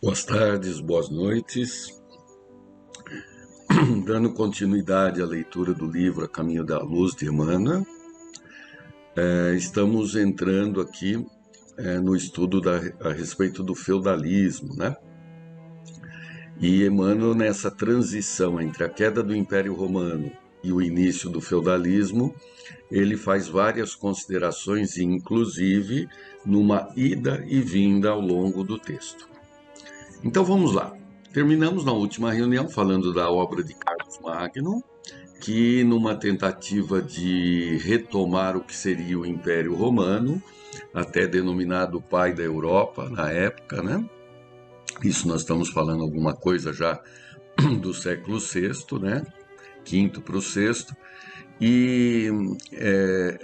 Boas tardes, boas noites. Dando continuidade à leitura do livro A Caminho da Luz de Emmanuel, estamos entrando aqui no estudo a respeito do feudalismo, né? E Emmanuel, nessa transição entre a queda do Império Romano e o início do feudalismo, ele faz várias considerações, inclusive numa ida e vinda ao longo do texto. Então vamos lá. Terminamos na última reunião falando da obra de Carlos Magno, que numa tentativa de retomar o que seria o Império Romano, até denominado pai da Europa na época, né? Isso nós estamos falando alguma coisa já do século VI, né? Quinto para o sexto. E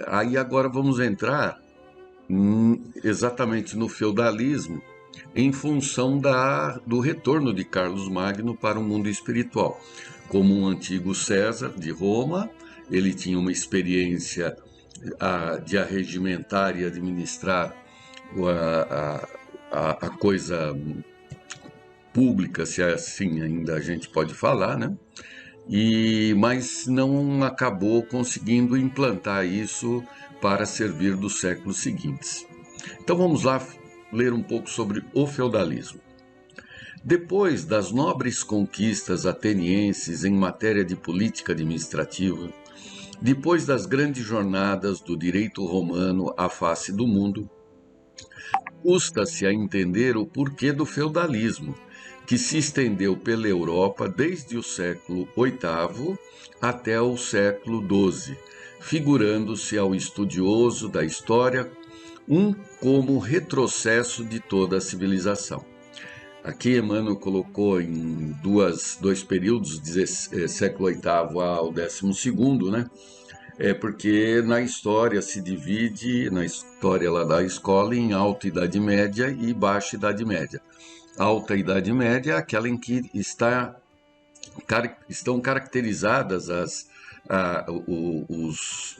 aí agora vamos entrar exatamente no feudalismo, em função do retorno de Carlos Magno para o mundo espiritual. Como um antigo César de Roma, ele tinha uma experiência de arregimentar e administrar a coisa pública, se assim ainda a gente pode falar, né? Mas não acabou conseguindo implantar isso para servir dos séculos seguintes. Então vamos lá ler um pouco sobre o feudalismo. Depois das nobres conquistas atenienses em matéria de política administrativa, depois das grandes jornadas do direito romano à face do mundo, custa-se a entender o porquê do feudalismo, que se estendeu pela Europa desde o século VIII até o século XII, figurando-se ao estudioso da história como retrocesso de toda a civilização. Aqui Emmanuel colocou em dois períodos, século VIII ao XII, né? Porque na história se divide, na história lá da escola, em Alta Idade Média e Baixa Idade Média. Alta Idade Média é aquela em que estão caracterizadas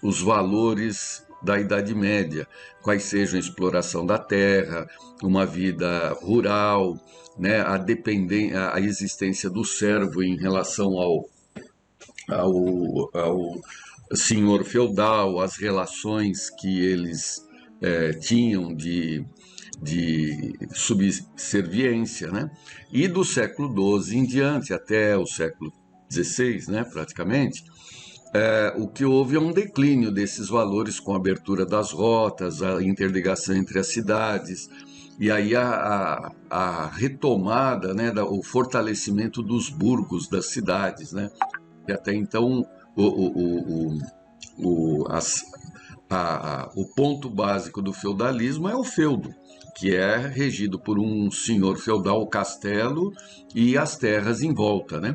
os valores da Idade Média, quais sejam a exploração da terra, uma vida rural, né, a existência do servo em relação ao senhor feudal, as relações que eles tinham de subserviência, né? E do século XII em diante, até o século XVI, né, praticamente, o que houve é um declínio desses valores com a abertura das rotas, a interligação entre as cidades, e aí a retomada, né, o fortalecimento dos burgos das cidades, né? E até então o ponto básico do feudalismo é o feudo, que é regido por um senhor feudal, o castelo e as terras em volta, né?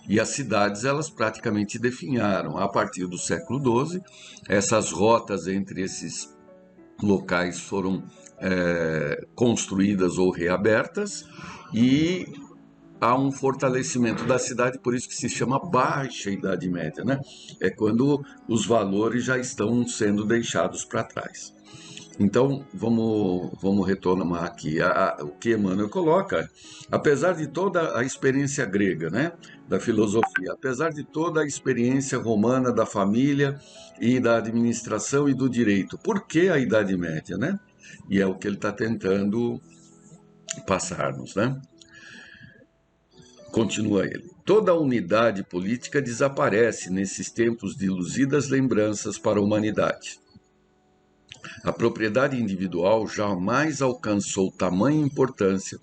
E as cidades, elas praticamente definharam. A partir do século XII, essas rotas entre esses locais foram construídas ou reabertas, e há um fortalecimento da cidade, por isso que se chama Baixa Idade Média, né? É quando os valores já estão sendo deixados para trás. Então, vamos retomar aqui o que Emmanuel coloca. Apesar de toda a experiência grega, né, da filosofia, apesar de toda a experiência romana da família e da administração e do direito, por que a Idade Média, né? E é o que ele está tentando passar-nos, né? Continua ele. Toda a unidade política desaparece nesses tempos de luzidas lembranças para a humanidade. A propriedade individual jamais alcançou tamanha importância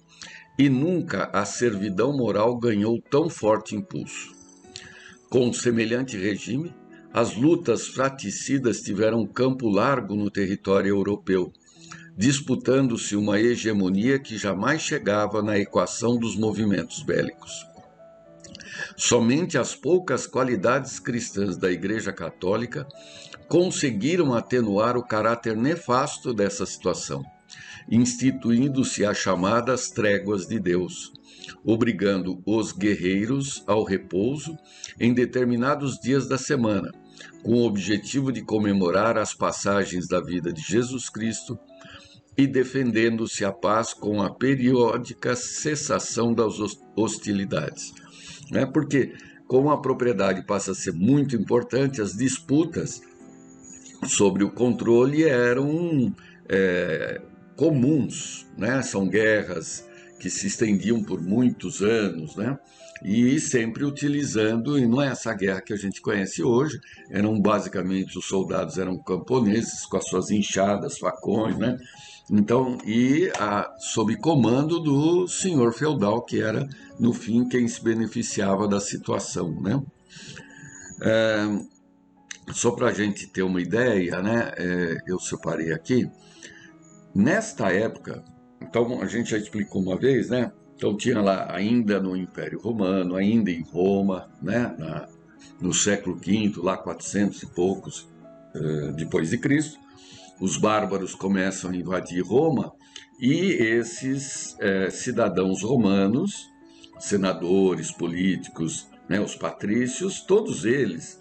e nunca a servidão moral ganhou tão forte impulso. Com semelhante regime, as lutas fratricidas tiveram campo largo no território europeu, disputando-se uma hegemonia que jamais chegava na equação dos movimentos bélicos. Somente as poucas qualidades cristãs da Igreja Católica conseguiram atenuar o caráter nefasto dessa situação, instituindo-se as chamadas tréguas de Deus, obrigando os guerreiros ao repouso em determinados dias da semana, com o objetivo de comemorar as passagens da vida de Jesus Cristo e defendendo-se a paz com a periódica cessação das hostilidades. Né? Porque, como a propriedade passa a ser muito importante, as disputas sobre o controle eram comuns, né? São guerras que se estendiam por muitos anos, né? E sempre utilizando, e não é essa guerra que a gente conhece hoje, eram basicamente, os soldados eram camponeses com as suas enxadas, facões, né? Então, sob comando do senhor feudal, que era, no fim, quem se beneficiava da situação, né? Só para a gente ter uma ideia, né? Eu separei aqui. Nesta época, então a gente já explicou uma vez, né? Então tinha lá, ainda no Império Romano, ainda em Roma, né? No século V, lá 400 e poucos depois de Cristo, os bárbaros começam a invadir Roma e esses cidadãos romanos, senadores, políticos, né? Os patrícios, todos eles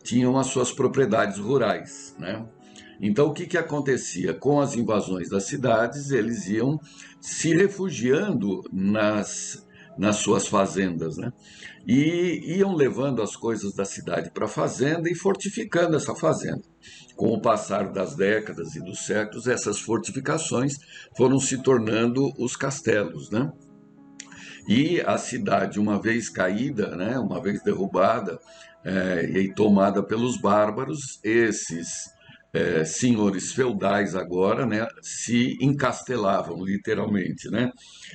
tinham as suas propriedades rurais, né? Então, o que acontecia? Com as invasões das cidades, eles iam se refugiando nas suas fazendas, né? E iam levando as coisas da cidade para a fazenda e fortificando essa fazenda. Com o passar das décadas e dos séculos, essas fortificações foram se tornando os castelos, né? E a cidade, uma vez caída, né, uma vez derrubada e tomada pelos bárbaros, esses senhores feudais agora, né, se encastelavam literalmente, né?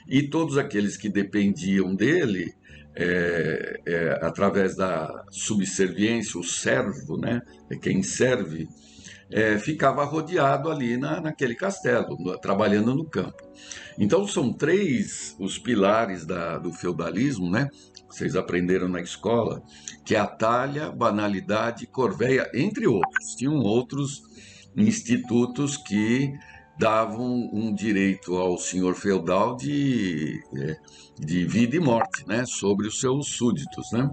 E todos aqueles que dependiam dele, através da subserviência, o servo, né, quem serve, ficava rodeado ali naquele castelo, trabalhando no campo. Então são três os pilares do feudalismo, né? Vocês aprenderam na escola, que é a talha, banalidade, corveia, entre outros. Tinham outros institutos que davam um direito ao senhor feudal de vida e morte, né? Sobre os seus súditos, né?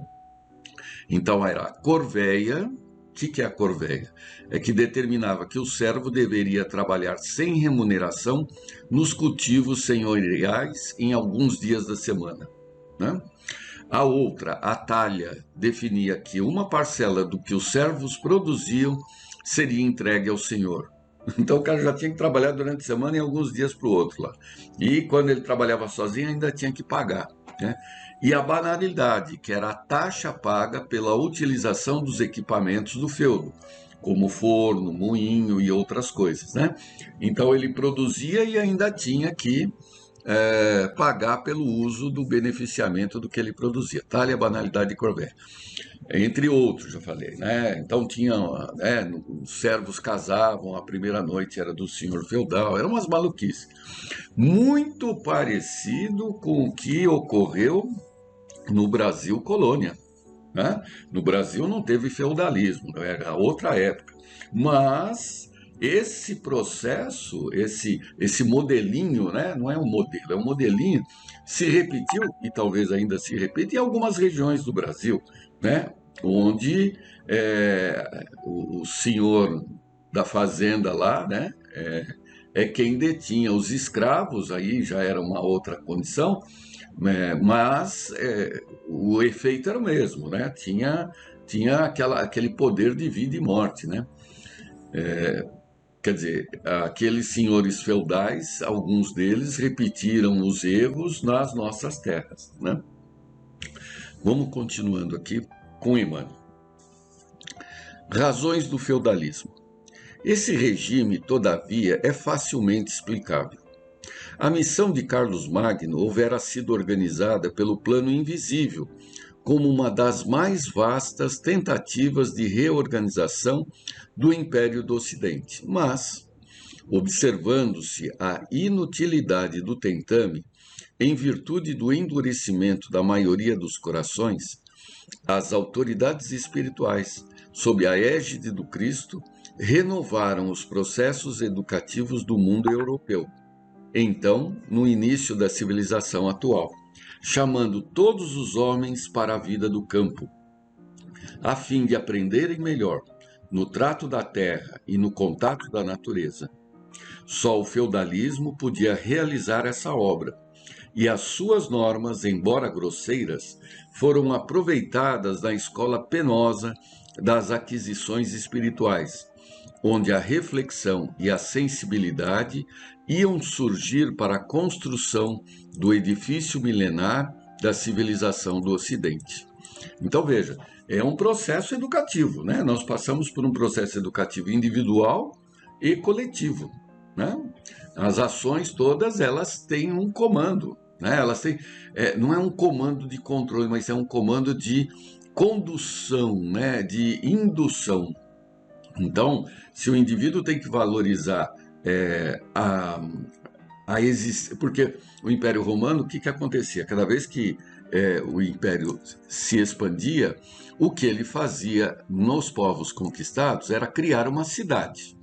Então era a corveia. O que é a corveia? É que determinava que o servo deveria trabalhar sem remuneração nos cultivos senhoriais em alguns dias da semana, né? A outra, a talha, definia que uma parcela do que os servos produziam seria entregue ao senhor. Então o cara já tinha que trabalhar durante a semana e alguns dias para o outro lá. E quando ele trabalhava sozinho ainda tinha que pagar, né? E a banalidade, que era a taxa paga pela utilização dos equipamentos do feudo, como forno, moinho e outras coisas, né? Então ele produzia e ainda tinha que pagar pelo uso do beneficiamento do que ele produzia. Talha, banalidade e corveia. Entre outros, já falei, né? Então tinha, né, os servos casavam, a primeira noite era do senhor feudal, eram umas maluquices. Muito parecido com o que ocorreu no Brasil colônia, né? No Brasil não teve feudalismo, era outra época. Mas esse processo, esse modelinho, né? Não é um modelo, é um modelinho, se repetiu e talvez ainda se repita em algumas regiões do Brasil, né? Onde o senhor da fazenda lá, né? É quem detinha os escravos, aí já era uma outra condição, mas o efeito era o mesmo, né? Tinha aquele poder de vida e morte, né? Quer dizer, aqueles senhores feudais, alguns deles repetiram os erros nas nossas terras, né? Vamos continuando aqui com Emmanuel. Razões do feudalismo. Esse regime, todavia, é facilmente explicável. A missão de Carlos Magno houvera sido organizada pelo plano invisível, como uma das mais vastas tentativas de reorganização do Império do Ocidente. Mas, observando-se a inutilidade do tentame, em virtude do endurecimento da maioria dos corações, as autoridades espirituais, sob a égide do Cristo, renovaram os processos educativos do mundo europeu. Então, no início da civilização atual, chamando todos os homens para a vida do campo, a fim de aprenderem melhor no trato da terra e no contato da natureza, Só o feudalismo podia realizar essa obra, e as suas normas, embora grosseiras, foram aproveitadas na escola penosa das aquisições espirituais, onde a reflexão e a sensibilidade iam surgir para a construção do edifício milenar da civilização do Ocidente. Então, veja, é um processo educativo, né? Nós passamos por um processo educativo individual e coletivo, né? As ações todas, elas têm um comando, né? Elas têm, não é um comando de controle, mas é um comando de condução, né? De indução. Então, se o indivíduo tem que valorizar a existência, porque o Império Romano, o que acontecia? Cada vez que o Império se expandia, o que ele fazia nos povos conquistados era criar uma cidade.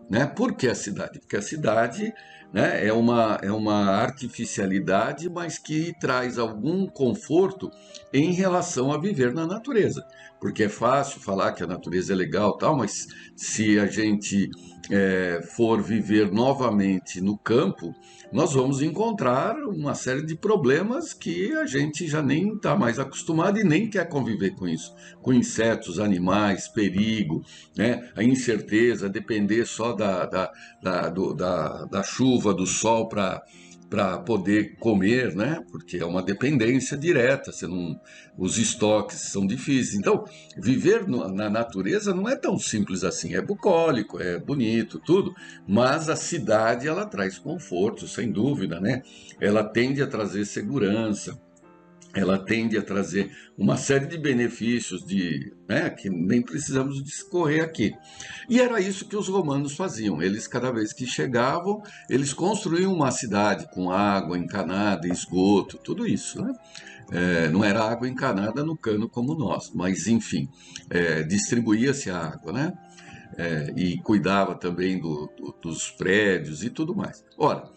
Né? Por que a cidade? Porque a cidade, né, é uma artificialidade, mas que traz algum conforto em relação a viver na natureza. Porque é fácil falar que a natureza é legal, tal, mas se a gente for viver novamente no campo, nós vamos encontrar uma série de problemas que a gente já nem está mais acostumado e nem quer conviver com isso. Com insetos, animais, perigo, né? A incerteza, depender só da chuva, do sol para poder comer, né? Porque é uma dependência direta, você não, os estoques são difíceis. Então, viver na natureza não é tão simples assim. É bucólico, é bonito, tudo, mas a cidade ela traz conforto, sem dúvida, né? Ela tende a trazer segurança. Ela tende a trazer uma série de benefícios né, que nem precisamos discorrer aqui. E era isso que os romanos faziam. Eles, cada vez que chegavam, eles construíam uma cidade com água encanada, esgoto, tudo isso. Né? Não era água encanada no cano como nós, mas, enfim, distribuía-se a água, né? E cuidava também dos prédios e tudo mais. Ora,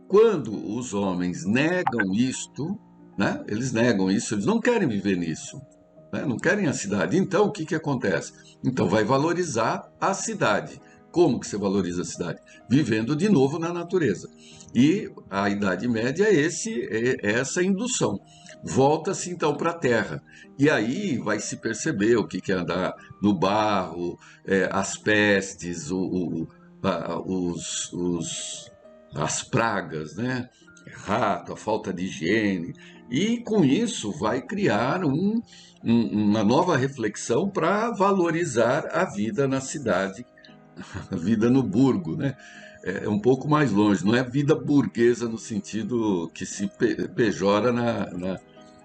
quando os homens negam isto, né? Eles negam isso, eles não querem viver nisso, né? Não querem a cidade. Então, o que acontece? Então, vai valorizar a cidade. Como que você valoriza a cidade? Vivendo de novo na natureza. E a Idade Média é essa indução. Volta-se então para a terra. E aí vai se perceber o que é andar no barro, as pestes, as pragas, né? Rato, a falta de higiene. E com isso vai criar uma nova reflexão para valorizar a vida na cidade, a vida no burgo, né? É um pouco mais longe, não é vida burguesa no sentido que se pejora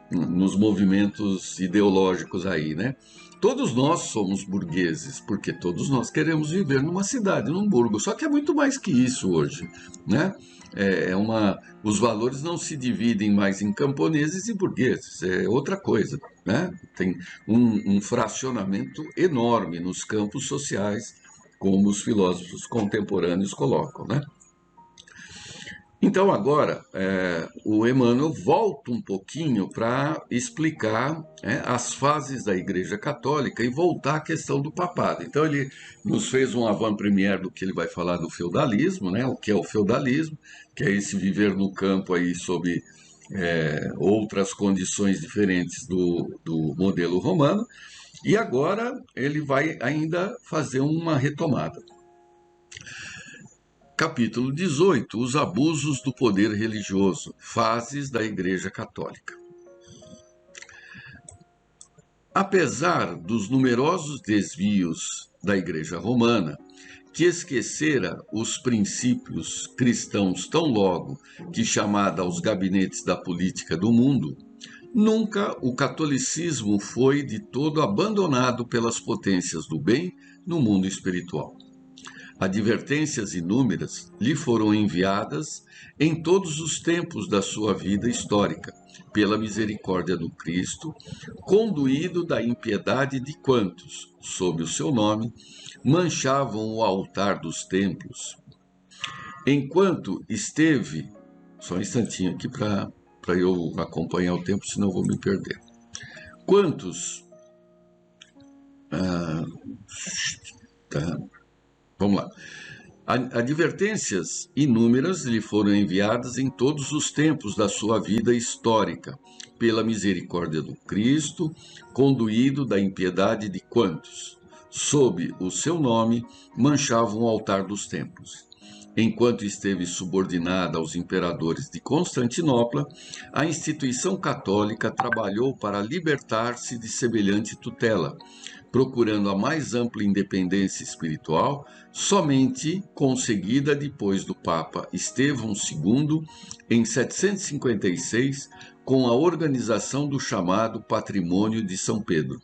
nos movimentos ideológicos aí, né? Todos nós somos burgueses, porque todos nós queremos viver numa cidade, num burgo. Só que é muito mais que isso hoje, né? Os valores não se dividem mais em camponeses e burgueses, é outra coisa, né? Tem um fracionamento enorme nos campos sociais, como os filósofos contemporâneos colocam, né? Então agora o Emmanuel volta um pouquinho para explicar as fases da Igreja Católica e voltar à questão do papado. Então ele nos fez um avant-première do que ele vai falar do feudalismo, né? O que é o feudalismo, que é esse viver no campo aí sob outras condições diferentes do modelo romano. E agora ele vai ainda fazer uma retomada. Capítulo 18. Os abusos do poder religioso. Fases da Igreja Católica. Apesar dos numerosos desvios da Igreja Romana, que esquecera os princípios cristãos tão logo que chamada aos gabinetes da política do mundo, nunca o catolicismo foi de todo abandonado pelas potências do bem no mundo espiritual. Advertências inúmeras lhe foram enviadas em todos os tempos da sua vida histórica, pela misericórdia do Cristo, conduído da impiedade de quantos, sob o seu nome, manchavam o altar dos templos. Enquanto esteve... Só um instantinho aqui para eu acompanhar o tempo, senão vou me perder. Quantos... Vamos lá. Advertências inúmeras lhe foram enviadas em todos os tempos da sua vida histórica, pela misericórdia do Cristo, conduído da impiedade de quantos, sob o seu nome, manchavam o altar dos templos. Enquanto esteve subordinada aos imperadores de Constantinopla, a instituição católica trabalhou para libertar-se de semelhante tutela, procurando a mais ampla independência espiritual, somente conseguida depois do Papa Estevão II, em 756, com a organização do chamado Patrimônio de São Pedro.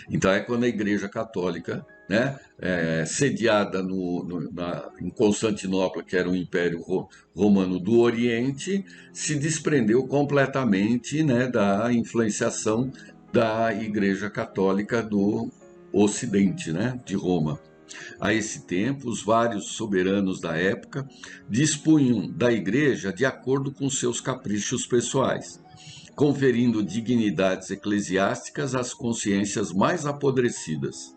Então é quando a Igreja Católica, né, sediada em Constantinopla, que era o Império Romano do Oriente, se desprendeu completamente, né, da influenciação da Igreja Católica do Ocidente, né, de Roma. A esse tempo, os vários soberanos da época dispunham da Igreja de acordo com seus caprichos pessoais, conferindo dignidades eclesiásticas às consciências mais apodrecidas.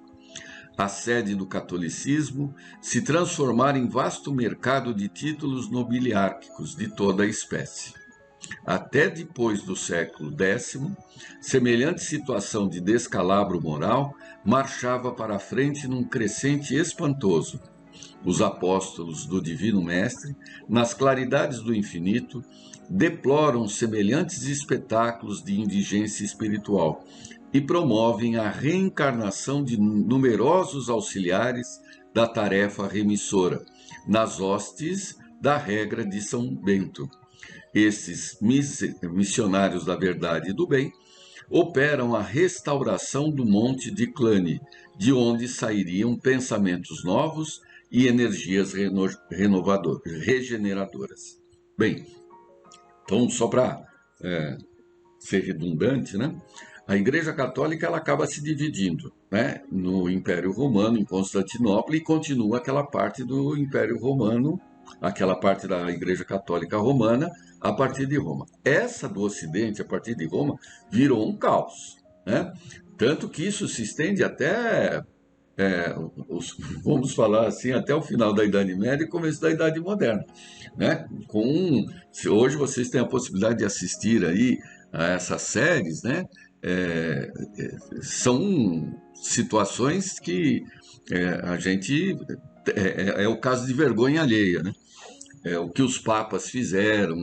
A sede do catolicismo se transformara em vasto mercado de títulos nobiliárquicos de toda a espécie. Até depois do século X, semelhante situação de descalabro moral marchava para a frente num crescente espantoso. Os apóstolos do Divino Mestre, nas claridades do infinito, deploram semelhantes espetáculos de indigência espiritual e promovem a reencarnação de numerosos auxiliares da tarefa remissora, nas hostes da regra de São Bento. Esses missionários da verdade e do bem operam a restauração do Monte de Cluny, de onde sairiam pensamentos novos e energias regeneradoras. Bem, então, só para ser redundante, né? A Igreja Católica ela acaba se dividindo, né, no Império Romano, em Constantinopla, e continua aquela parte do Império Romano, aquela parte da Igreja Católica Romana, a partir de Roma. Essa do Ocidente, a partir de Roma, virou um caos, né? Tanto que isso se estende até, vamos falar assim, até o final da Idade Média e começo da Idade Moderna, né? Se hoje vocês têm a possibilidade de assistir aí a essas séries, né? São situações que a gente é o caso de vergonha alheia, né? O que os papas fizeram,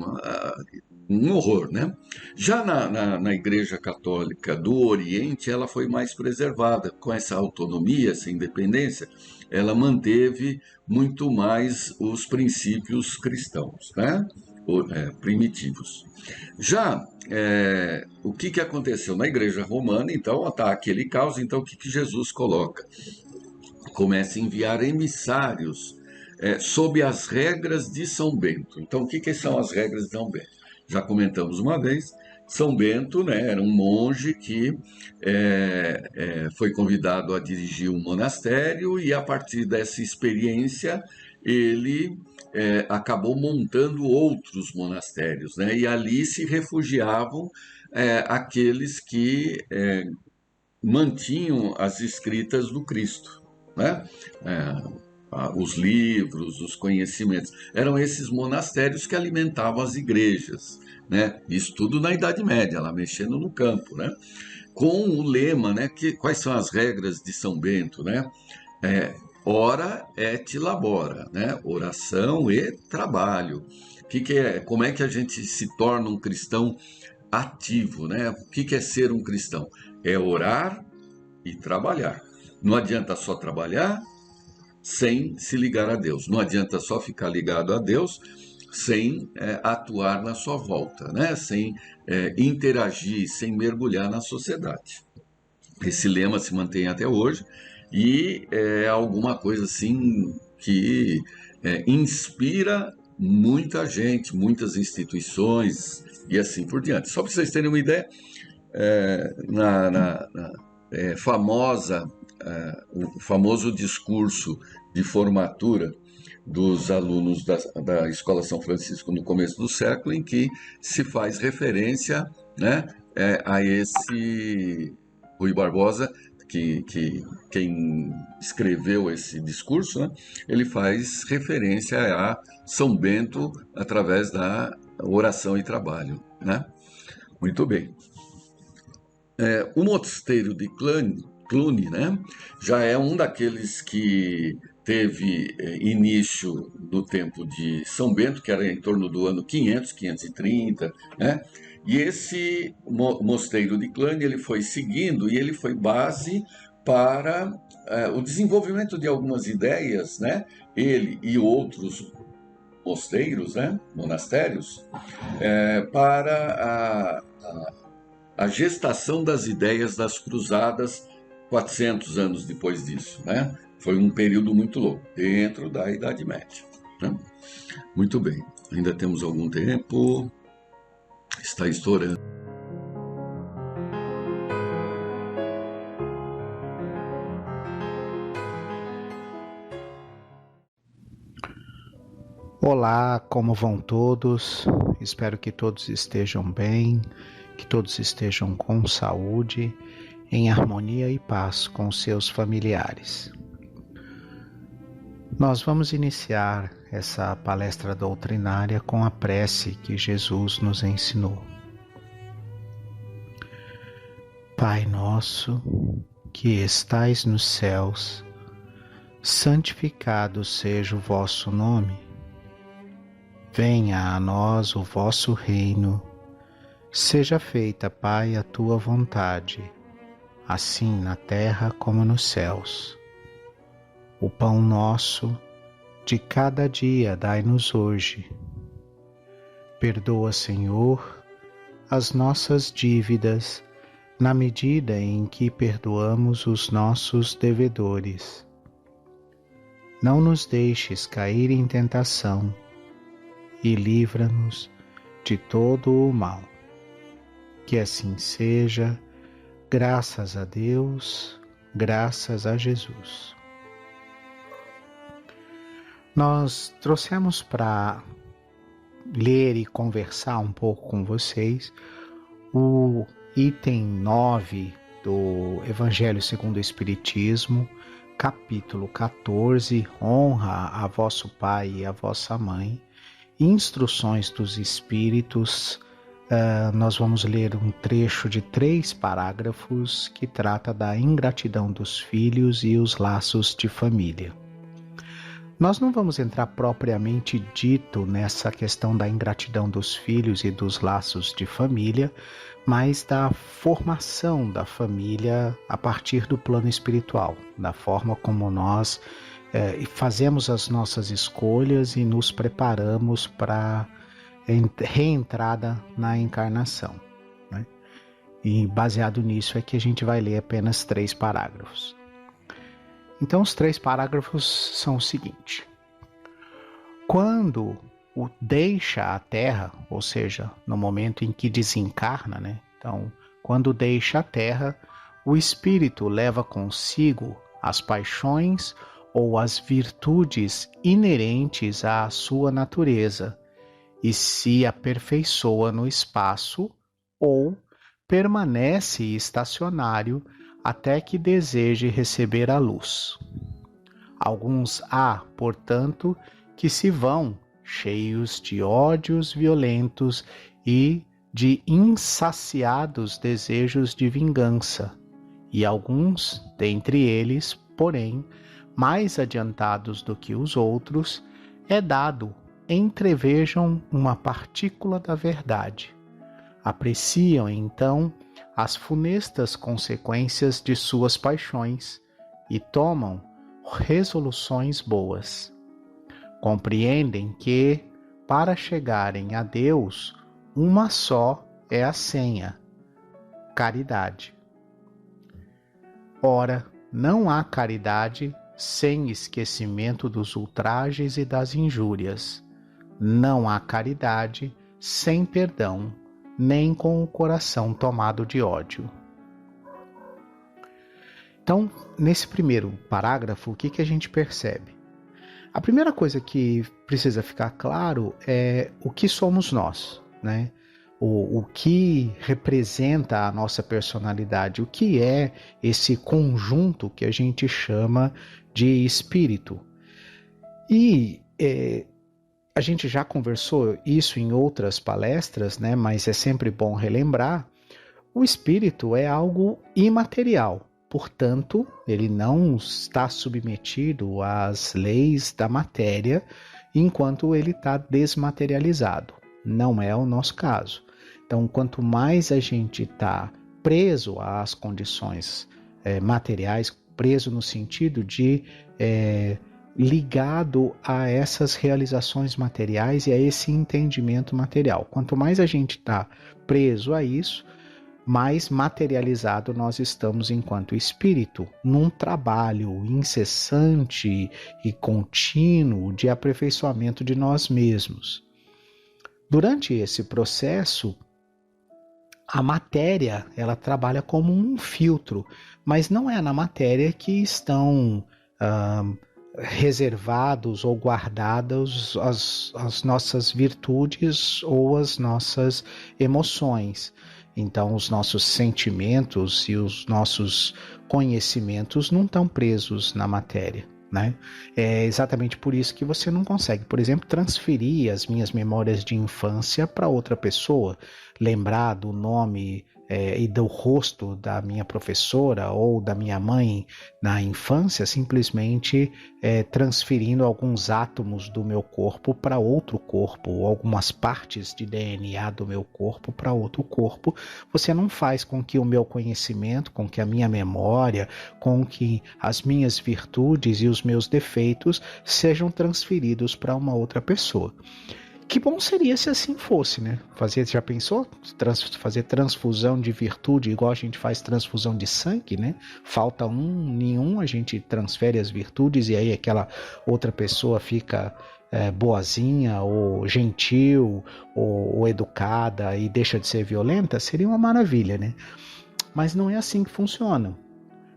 um horror, né? Já na Igreja Católica do Oriente, ela foi mais preservada, com essa autonomia, essa independência, ela manteve muito mais os princípios cristãos, né? Primitivos. Já o que aconteceu na Igreja Romana, então, está aquele caos, então o que Jesus coloca? Começa a enviar emissários sob as regras de São Bento. Então, o que são as regras de São Bento? Já comentamos uma vez, São Bento, né, era um monge que foi convidado a dirigir um monastério e, a partir dessa experiência, ele acabou montando outros monastérios, né, e ali se refugiavam aqueles que mantinham as escritas do Cristo, né? Os livros, os conhecimentos. Eram esses monastérios que alimentavam as igrejas, né? Isso tudo na Idade Média, lá mexendo no campo, né? Com o lema, né? Quais são as regras de São Bento, né? Ora et labora, né? Oração e trabalho. Como é que a gente se torna um cristão ativo, né? O que é ser um cristão? É orar e trabalhar. Não adianta só trabalhar sem se ligar a Deus. Não adianta só ficar ligado a Deus sem atuar na sua volta, né? Sem interagir, sem mergulhar na sociedade. Esse lema se mantém até hoje e é alguma coisa assim que inspira muita gente, muitas instituições e assim por diante. Só para vocês terem uma ideia, o famoso discurso de formatura dos alunos da Escola São Francisco no começo do século, em que se faz referência, né, a esse Rui Barbosa, que quem escreveu esse discurso, né, ele faz referência a São Bento através da oração e trabalho, né? Muito bem. O mosteiro de Cluny, né, já é um daqueles que teve início no tempo de São Bento, que era em torno do ano 500, 530, né? E esse mosteiro de Cluny, ele foi seguindo e ele foi base para o desenvolvimento de algumas ideias, né? Ele e outros mosteiros, né? Monastérios, para a gestação das ideias das cruzadas 400 anos depois disso, né? Foi um período muito longo, dentro da Idade Média, né? Muito bem, ainda temos algum tempo, está estourando. Olá, como vão todos? Espero que todos estejam bem, que todos estejam com saúde, em harmonia e paz com seus familiares. Nós vamos iniciar essa palestra doutrinária com a prece que Jesus nos ensinou. Pai nosso, que estais nos céus, santificado seja o vosso nome. Venha a nós o vosso reino. Seja feita, Pai, a tua vontade, assim na terra como nos céus. O pão nosso de cada dia dai-nos hoje. Perdoa, Senhor, as nossas dívidas, na medida em que perdoamos os nossos devedores. Não nos deixes cair em tentação e livra-nos de todo o mal. Que assim seja, graças a Deus, graças a Jesus. Nós trouxemos para ler e conversar um pouco com vocês o item 9 do Evangelho segundo o Espiritismo, capítulo 14, honra a vosso pai e a vossa mãe, instruções dos Espíritos. Nós vamos ler um trecho de 3 parágrafos que trata da ingratidão dos filhos e os laços de família. Nós não vamos entrar propriamente dito nessa questão da ingratidão dos filhos e dos laços de família, mas da formação da família a partir do plano espiritual, da forma como nós fazemos as nossas escolhas e nos preparamos para reentrada na encarnação, né? E baseado nisso é que a gente vai ler apenas 3 parágrafos. Então os 3 parágrafos são o seguinte: quando o deixa a Terra, ou seja, no momento em que desencarna, né? Então, quando deixa a Terra, o espírito leva consigo as paixões ou as virtudes inerentes à sua natureza e se aperfeiçoa no espaço ou permanece estacionário até que deseje receber a luz. Alguns há, portanto, que se vão cheios de ódios violentos e de insaciados desejos de vingança, e alguns, dentre eles, porém, mais adiantados do que os outros, é dado entrevejam uma partícula da verdade. Apreciam, então, as funestas consequências de suas paixões e tomam resoluções boas. Compreendem que, para chegarem a Deus, uma só é a senha: caridade. Ora, não há caridade sem esquecimento dos ultrajes e das injúrias. Não há caridade sem perdão, nem com o coração tomado de ódio. Então, nesse primeiro parágrafo, o que a gente percebe? A primeira coisa que precisa ficar claro é o que somos nós, né? o que representa a nossa personalidade, o que é esse conjunto que a gente chama de espírito. E a gente já conversou isso em outras palestras, né? Mas é sempre bom relembrar. O espírito é algo imaterial, portanto, ele não está submetido às leis da matéria enquanto ele está desmaterializado. Não é o nosso caso. Então, quanto mais a gente está preso às condições materiais, preso no sentido de ligado a essas realizações materiais e a esse entendimento material. Quanto mais a gente está preso a isso, mais materializado nós estamos enquanto espírito, num trabalho incessante e contínuo de aperfeiçoamento de nós mesmos. Durante esse processo, a matéria, ela trabalha como um filtro, mas não é na matéria que estão reservados ou guardados as nossas virtudes ou as nossas emoções. Então, os nossos sentimentos e os nossos conhecimentos não estão presos na matéria, né? É exatamente por isso que você não consegue, por exemplo, transferir as minhas memórias de infância para outra pessoa, lembrar do nome e do rosto da minha professora ou da minha mãe na infância, simplesmente transferindo alguns átomos do meu corpo para outro corpo, ou algumas partes de DNA do meu corpo para outro corpo. Você não faz com que o meu conhecimento, com que a minha memória, com que as minhas virtudes e os meus defeitos sejam transferidos para uma outra pessoa. Que bom seria se assim fosse, né? Já pensou? Fazer transfusão de virtude, igual a gente faz transfusão de sangue, né? Falta nenhum, a gente transfere as virtudes e aí aquela outra pessoa fica boazinha, ou gentil, ou educada e deixa de ser violenta. Seria uma maravilha, né? Mas não é assim que funciona.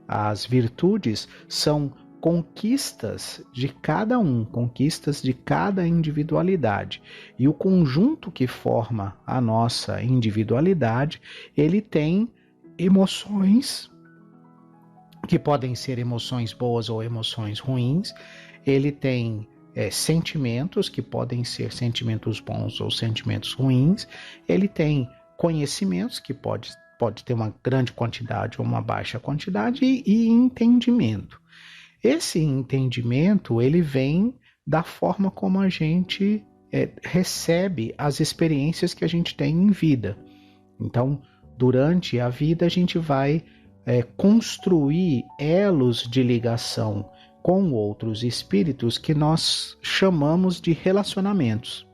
As virtudes são conquistas de cada um, conquistas de cada individualidade. E o conjunto que forma a nossa individualidade, ele tem emoções, que podem ser emoções boas ou emoções ruins, ele tem sentimentos, que podem ser sentimentos bons ou sentimentos ruins, ele tem conhecimentos, que pode ter uma grande quantidade ou uma baixa quantidade, e entendimento. Esse entendimento, ele vem da forma como a gente recebe as experiências que a gente tem em vida. Então, durante a vida, a gente vai construir elos de ligação com outros espíritos que nós chamamos de relacionamentos,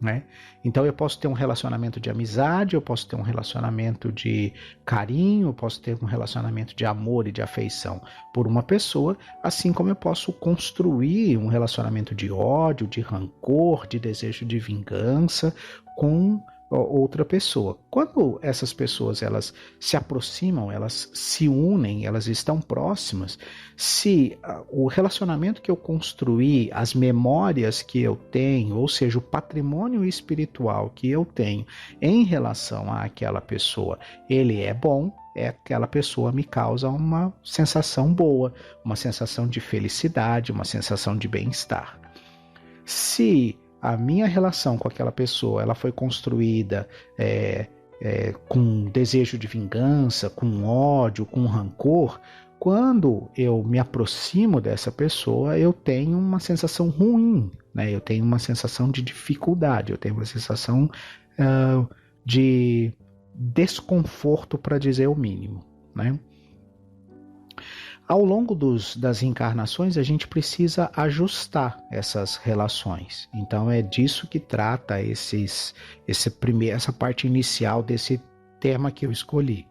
né? Então eu posso ter um relacionamento de amizade, eu posso ter um relacionamento de carinho, eu posso ter um relacionamento de amor e de afeição por uma pessoa, assim como eu posso construir um relacionamento de ódio, de rancor, de desejo de vingança com outra pessoa. Quando essas pessoas elas se aproximam, elas se unem, elas estão próximas, se o relacionamento que eu construí, as memórias que eu tenho, ou seja, o patrimônio espiritual que eu tenho em relação àquela pessoa, ele é bom, aquela pessoa me causa uma sensação boa, uma sensação de felicidade, uma sensação de bem-estar. Se a minha relação com aquela pessoa ela foi construída com desejo de vingança, com ódio, com rancor, quando eu me aproximo dessa pessoa, eu tenho uma sensação ruim, né? Eu tenho uma sensação de dificuldade, eu tenho uma sensação de desconforto, para dizer o mínimo, né? Ao longo das encarnações, a gente precisa ajustar essas relações. Então, é disso que trata essa parte inicial desse tema que eu escolhi.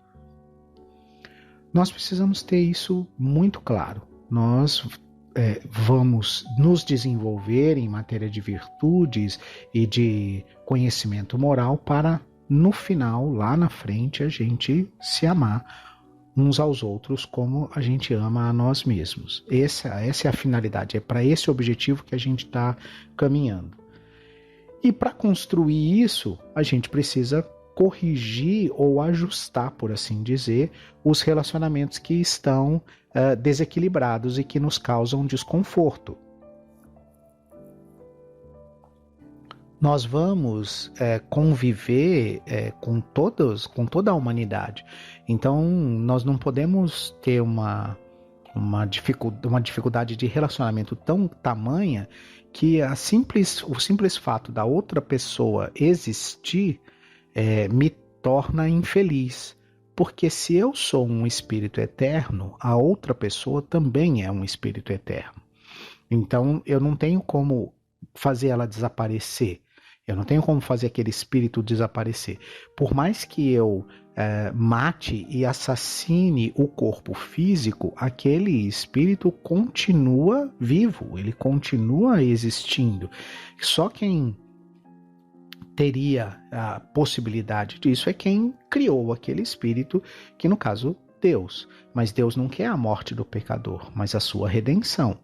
Nós precisamos ter isso muito claro. Nós vamos nos desenvolver em matéria de virtudes e de conhecimento moral para, no final, lá na frente, a gente se amar uns aos outros como a gente ama a nós mesmos. Essa é a finalidade, é para esse objetivo que a gente está caminhando. E para construir isso, a gente precisa corrigir ou ajustar, por assim dizer, os relacionamentos que estão desequilibrados e que nos causam desconforto. Nós vamos conviver com toda a humanidade. Então, nós não podemos ter uma dificuldade de relacionamento tão tamanha que o simples fato da outra pessoa existir me torna infeliz. Porque se eu sou um espírito eterno, a outra pessoa também é um espírito eterno. Então, eu não tenho como fazer ela desaparecer. Eu não tenho como fazer aquele espírito desaparecer. Por mais que eu mate e assassine o corpo físico, aquele espírito continua vivo, ele continua existindo. Só quem teria a possibilidade disso é quem criou aquele espírito, que no caso, Deus. Mas Deus não quer a morte do pecador, mas a sua redenção.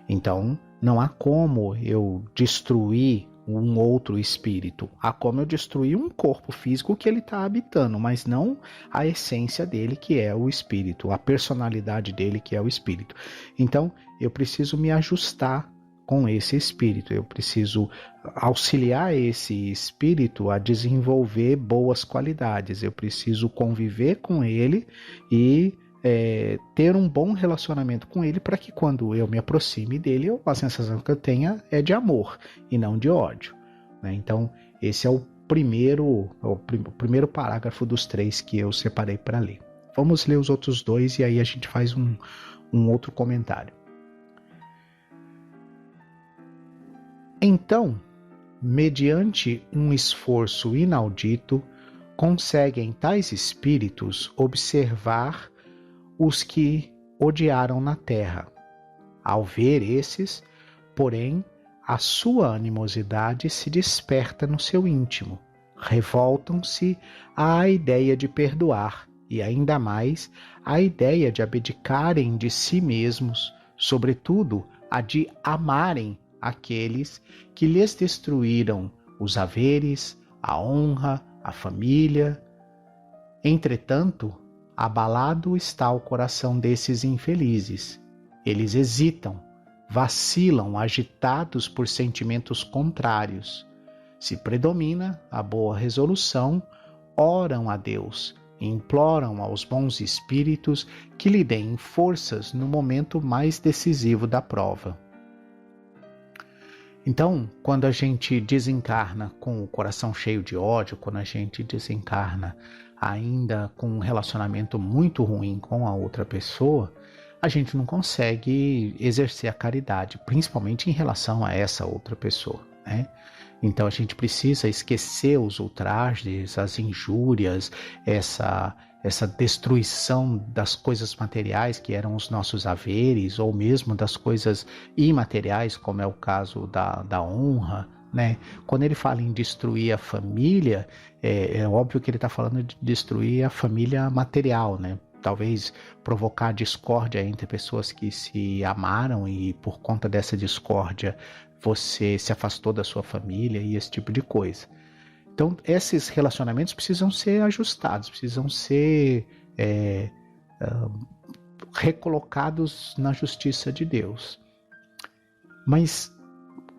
Então, não há como eu destruir um outro espírito. Há como eu destruir um corpo físico que ele está habitando, mas não a essência dele, que é o espírito, a personalidade dele, que é o espírito. Então, eu preciso me ajustar com esse espírito. Eu preciso auxiliar esse espírito a desenvolver boas qualidades. Eu preciso conviver com ele e ter um bom relacionamento com ele, para que quando eu me aproxime dele, a sensação que eu tenha é de amor e não de ódio, né? Então, esse é o primeiro parágrafo dos 3 que eu separei para ler. Vamos ler os outros 2 e aí a gente faz um outro comentário. Então, mediante um esforço inaudito, conseguem tais espíritos observar os que odiaram na terra. Ao ver esses, porém, a sua animosidade se desperta no seu íntimo. Revoltam-se à ideia de perdoar e ainda mais à ideia de abdicarem de si mesmos, sobretudo a de amarem aqueles que lhes destruíram os haveres, a honra, a família. Entretanto, abalado está o coração desses infelizes. Eles hesitam, vacilam, agitados por sentimentos contrários. Se predomina a boa resolução, oram a Deus e imploram aos bons espíritos que lhe deem forças no momento mais decisivo da prova. Então, quando a gente desencarna com o coração cheio de ódio, quando a gente desencarna ainda com um relacionamento muito ruim com a outra pessoa, a gente não consegue exercer a caridade, principalmente em relação a essa outra pessoa, né? Então a gente precisa esquecer os ultrajes, as injúrias, essa destruição das coisas materiais que eram os nossos haveres, ou mesmo das coisas imateriais, como é o caso da honra, né? Quando ele fala em destruir a família, é óbvio que ele está falando de destruir a família material, né? Talvez provocar discórdia entre pessoas que se amaram e por conta dessa discórdia você se afastou da sua família e esse tipo de coisa. Então, esses relacionamentos precisam ser ajustados, precisam ser recolocados na justiça de Deus. Mas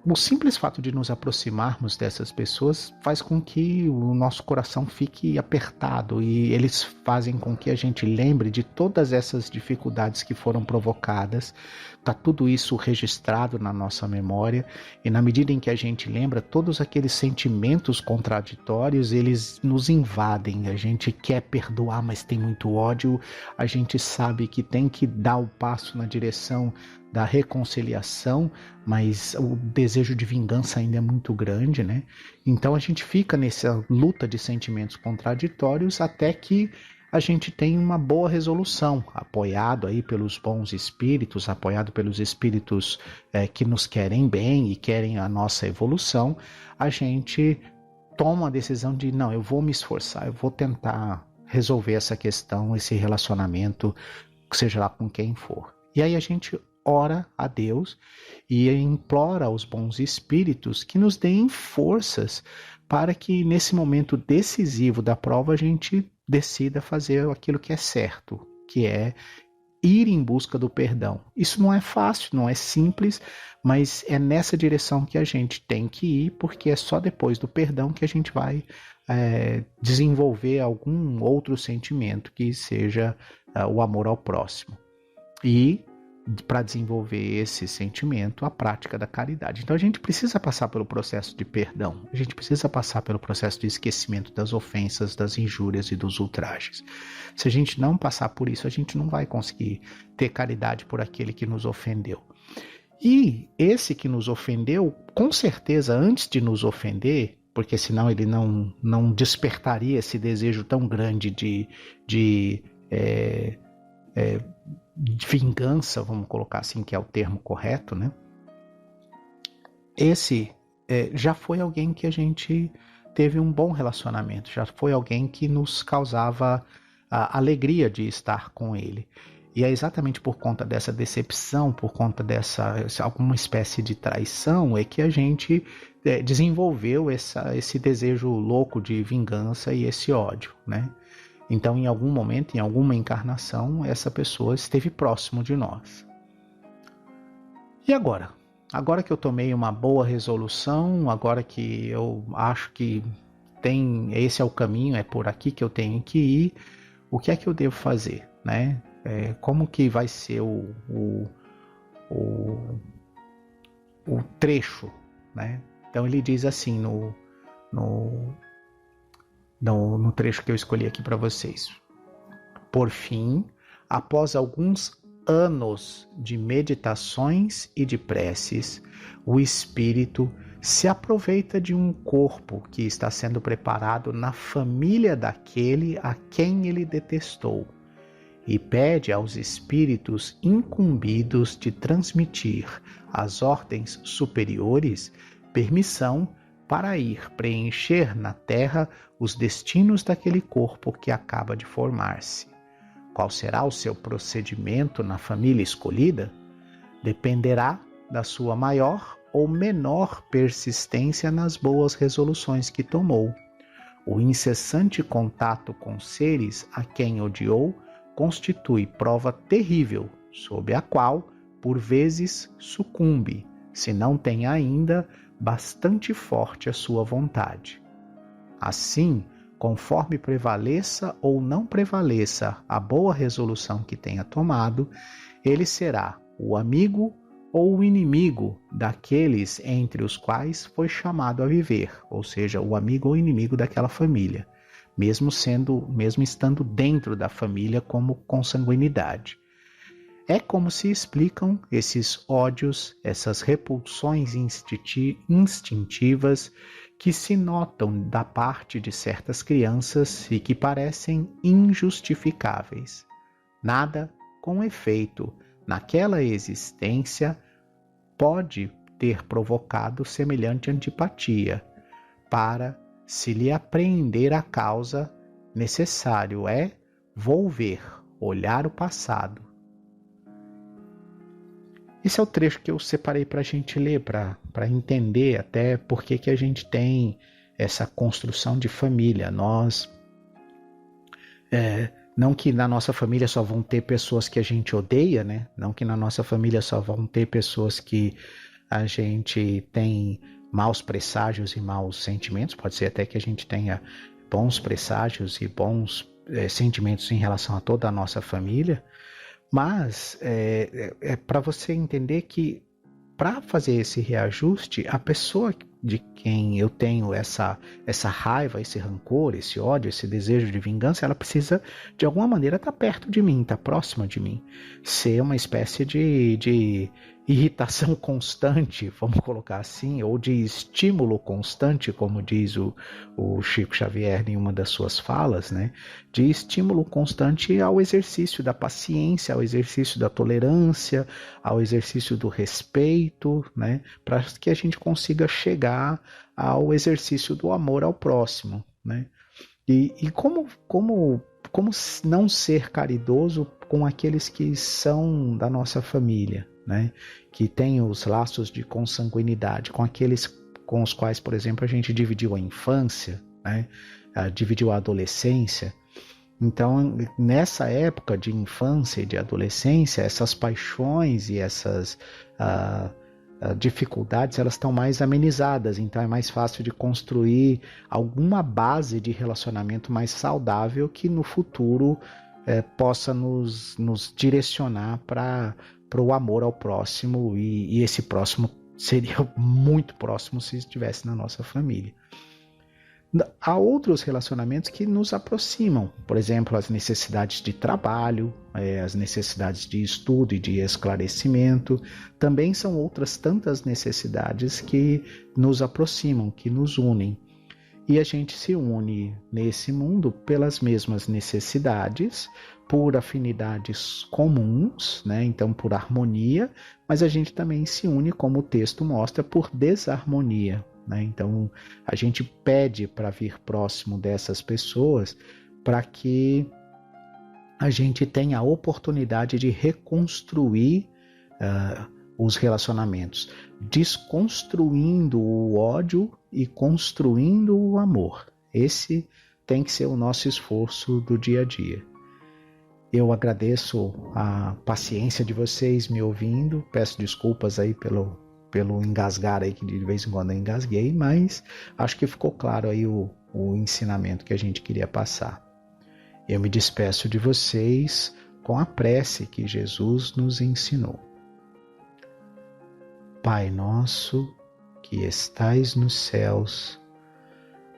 o simples fato de nos aproximarmos dessas pessoas faz com que o nosso coração fique apertado, e eles fazem com que a gente lembre de todas essas dificuldades que foram provocadas. Está tudo isso registrado na nossa memória, e na medida em que a gente lembra, todos aqueles sentimentos contraditórios, eles nos invadem. A gente quer perdoar, mas tem muito ódio. A gente sabe que tem que dar o passo na direção da reconciliação, mas o desejo de vingança ainda é muito grande, né? Então a gente fica nessa luta de sentimentos contraditórios até que a gente tem uma boa resolução, apoiado aí pelos bons espíritos, apoiado pelos espíritos que nos querem bem e querem a nossa evolução. A gente toma a decisão de, não, eu vou me esforçar, eu vou tentar resolver essa questão, esse relacionamento, seja lá com quem for. E aí a gente ora a Deus e implora aos bons espíritos que nos deem forças para que nesse momento decisivo da prova a gente decida fazer aquilo que é certo, que é ir em busca do perdão. Isso não é fácil, não é simples, mas é nessa direção que a gente tem que ir, porque é só depois do perdão que a gente vai desenvolver algum outro sentimento que seja o amor ao próximo. E para desenvolver esse sentimento, a prática da caridade. Então a gente precisa passar pelo processo de perdão, a gente precisa passar pelo processo de esquecimento das ofensas, das injúrias e dos ultrajes. Se a gente não passar por isso, a gente não vai conseguir ter caridade por aquele que nos ofendeu. E esse que nos ofendeu, com certeza, antes de nos ofender, porque senão ele não despertaria esse desejo tão grande de vingança, vamos colocar assim, que é o termo correto, né? Esse já foi alguém que a gente teve um bom relacionamento, já foi alguém que nos causava a alegria de estar com ele. E é exatamente por conta dessa decepção, por conta dessa alguma espécie de traição, é que a gente desenvolveu esse desejo louco de vingança e esse ódio, né? Então, em algum momento, em alguma encarnação, essa pessoa esteve próximo de nós. E agora? Agora que eu tomei uma boa resolução, agora que eu acho que esse é o caminho, é por aqui que eu tenho que ir, o que é que eu devo fazer, né? Como que vai ser o trecho, né? Então ele diz assim no trecho que eu escolhi aqui para vocês. Por fim, após alguns anos de meditações e de preces, o espírito se aproveita de um corpo que está sendo preparado na família daquele a quem ele detestou e pede aos espíritos incumbidos de transmitir às ordens superiores permissão para ir preencher na terra os destinos daquele corpo que acaba de formar-se. Qual será o seu procedimento na família escolhida? Dependerá da sua maior ou menor persistência nas boas resoluções que tomou. O incessante contato com seres a quem odiou constitui prova terrível, sob a qual, por vezes, sucumbe, se não tem ainda bastante forte a sua vontade. Assim, conforme prevaleça ou não prevaleça a boa resolução que tenha tomado, ele será o amigo ou o inimigo daqueles entre os quais foi chamado a viver, ou seja, o amigo ou inimigo daquela família, mesmo estando dentro da família como consanguinidade. É como se explicam esses ódios, essas repulsões instintivas que se notam da parte de certas crianças e que parecem injustificáveis. Nada, com efeito, naquela existência pode ter provocado semelhante antipatia. Para se lhe apreender a causa, necessário é volver, olhar o passado. Esse é o trecho que eu separei para a gente ler, para entender até por que a gente tem essa construção de família. Nós, não que na nossa família só vão ter pessoas que a gente odeia, né? Não que na nossa família só vão ter pessoas que a gente tem maus presságios e maus sentimentos. Pode ser até que a gente tenha bons presságios e bons sentimentos em relação a toda a nossa família. Mas é para você entender que para fazer esse reajuste, a pessoa de quem eu tenho essa raiva, esse rancor, esse ódio, esse desejo de vingança, ela precisa de alguma maneira estar perto de mim, estar próxima de mim, ser uma espécie de irritação constante, vamos colocar assim, ou de estímulo constante, como diz o Chico Xavier em uma das suas falas, né? De estímulo constante ao exercício da paciência, ao exercício da tolerância, ao exercício do respeito, né? Para que a gente consiga chegar ao exercício do amor ao próximo, né? E como não ser caridoso com aqueles que são da nossa família, né? Que têm os laços de consanguinidade, com aqueles com os quais, por exemplo, a gente dividiu a infância, né? Dividiu a adolescência. Então, nessa época de infância e de adolescência, essas paixões e essas dificuldades, elas estão mais amenizadas. Então, é mais fácil de construir alguma base de relacionamento mais saudável que no futuro possa nos direcionar para o amor ao próximo, e esse próximo seria muito próximo se estivesse na nossa família. Há outros relacionamentos que nos aproximam, por exemplo, as necessidades de trabalho, as necessidades de estudo e de esclarecimento, também são outras tantas necessidades que nos aproximam, que nos unem. E a gente se une nesse mundo pelas mesmas necessidades, por afinidades comuns, né? Então por harmonia, mas a gente também se une, como o texto mostra, por desarmonia, né? Então a gente pede para vir próximo dessas pessoas para que a gente tenha a oportunidade de reconstruir os relacionamentos, desconstruindo o ódio e construindo o amor. Esse tem que ser o nosso esforço do dia a dia. Eu agradeço a paciência de vocês me ouvindo, peço desculpas aí pelo engasgar aí, que de vez em quando eu engasguei, mas acho que ficou claro aí o ensinamento que a gente queria passar. Eu me despeço de vocês com a prece que Jesus nos ensinou. Pai nosso, que estais nos céus,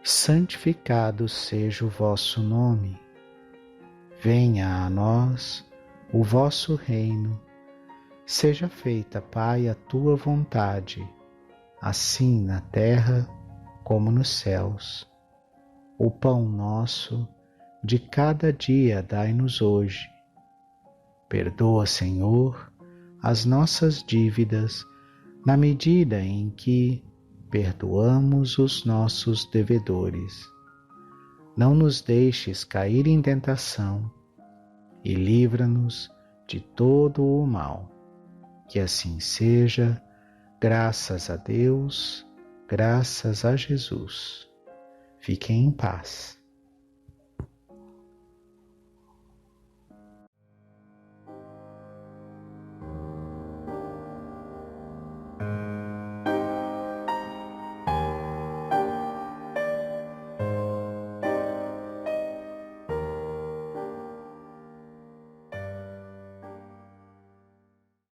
santificado seja o vosso nome. Venha a nós o vosso reino. Seja feita, Pai, a tua vontade, assim na terra como nos céus. O pão nosso de cada dia dai-nos hoje. Perdoa, Senhor, as nossas dívidas, na medida em que perdoamos os nossos devedores. Não nos deixes cair em tentação e livra-nos de todo o mal. Que assim seja, graças a Deus, graças a Jesus. Fiquem em paz.